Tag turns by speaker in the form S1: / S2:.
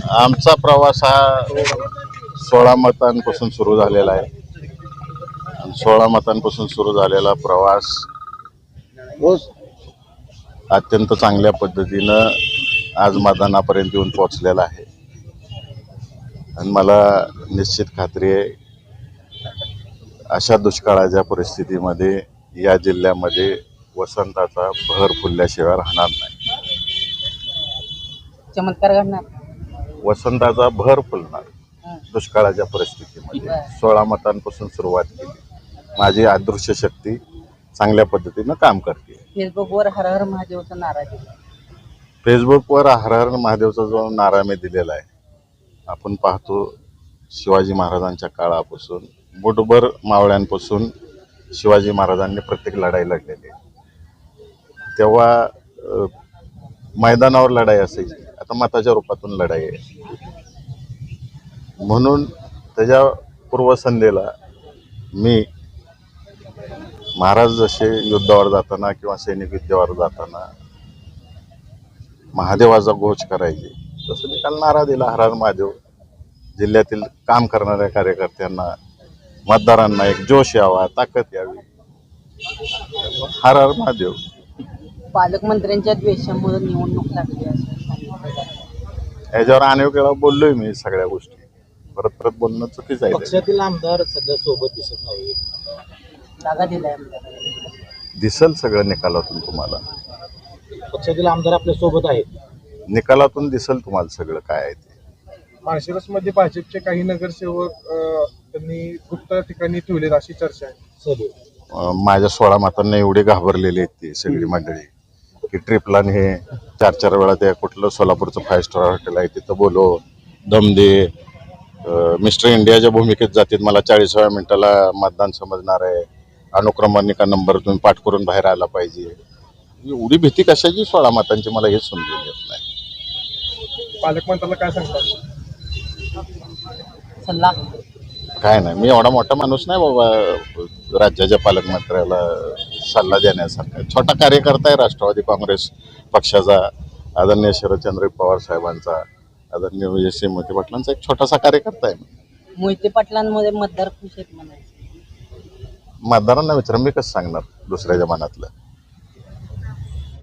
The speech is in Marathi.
S1: आमचा प्रवास हा 16 मतांपासून सुरू झालेला आहे. 16 मतांपासून सुरू झालेला प्रवास अत्यंत चांगल्या पद्धतीनं आज मतदानापर्यंत येऊन पोहोचलेला आहे आणि मला निश्चित खात्री आहे अशा दुष्काळाच्या परिस्थितीमध्ये या जिल्ह्यामध्ये वसंताचा बहर फुलल्याशिवाय राहणार नाही.
S2: चमत्कार घडणार,
S1: वसंताचा बहर फुलणार दुष्काळाच्या परिस्थितीमध्ये. 16 मतांपासून सुरुवात केली. माझी अदृश्य शक्ती चांगल्या पद्धतीनं काम करते.
S2: फेसबुकवर हर हर महादेवचा नारा दिला.
S1: फेसबुकवर हर हर महादेवचा जो नारा मी दिलेला आहे, आपण पाहतो शिवाजी महाराजांच्या काळापासून मुठभर मावळ्यांपासून शिवाजी महाराजांनी प्रत्येक लढाई लढलेली आहे. तेव्हा मैदानावर लढाई असायची, आता मताच्या रूपातून लढाई आहे. म्हणून त्याच्या पूर्वसंध्येला मी महाराज जसे युद्धावर जाताना किंवा सैनिक युद्धावर जाताना महादेवाचा घोष करायचे, तसं मी काल नारा दिला हर हर महादेव. जिल्ह्यातील काम करणाऱ्या कार्यकर्त्यांना, मतदारांना एक जोश यावा, ताकद यावी. हर हर महादेव.
S2: पालकमंत्र्यांच्या द्वेषामुळे निवडणूक लागली असं सांगितलं.
S1: याच्यावर अनेक वेळा बोललोय मी सगळ्या गोष्टी. परत परत बोलणं चुकीचं आहे.
S3: पक्षातील आमदार सध्या सोबत दिसत नाही.
S2: जागा दिलाय
S1: दिसल सगळं निकालातून तुम्हाला.
S3: पक्षातील आमदार आपल्या सोबत आहेत.
S1: निकालातून दिसल तुम्हाला सगळं काय आहे ते.
S4: माळशिरसमध्ये भाजपचे काही नगरसेवक त्यांनी गुप्त ठिकाणी ठेवलेत अशी चर्चा आहे.
S1: माझ्या 16 मतांना एवढे घाबरलेले आहेत ती सगळी मंडळी की ट्रिपला हे 4-4 वेळा त्या कुठलं सोलापूरचं 5 स्टार हॉटेल आहे तिथं बोलो, दम दे, मिस्टर इंडियाच्या भूमिकेत जातील, मला 40व्या मिनिटाला मतदान समजणार आहे, अनुक्रमानिका नंबर तुम्ही पाठ करून बाहेर आला पाहिजे. एवढी भीती कशाची 16 मतांची मला हे समजून येत नाही.
S4: पालकमंत्र्याला काय सांगतात?
S2: सल्ला
S1: काय नाही, मी एवढा मोठा माणूस नाही बाबा राज्याच्या पालकमंत्र्याला सल्ला देण्यासारखा. छोटा कार्यकर्ता आहे राष्ट्रवादी काँग्रेस पक्षाचा, आदरणीय शरदचंद्र पवार साहेबांचा, आदरणीय विजयसिंह मोहिते पाटलांचा एक छोटासा कार्यकर्ता आहे.
S2: मोहिते पाटलांमध्ये मतदार खुश आहेत म्हणायचं.
S1: मतदारांना विचार, मी कसं सांगणार दुसऱ्याच्या मनातलं.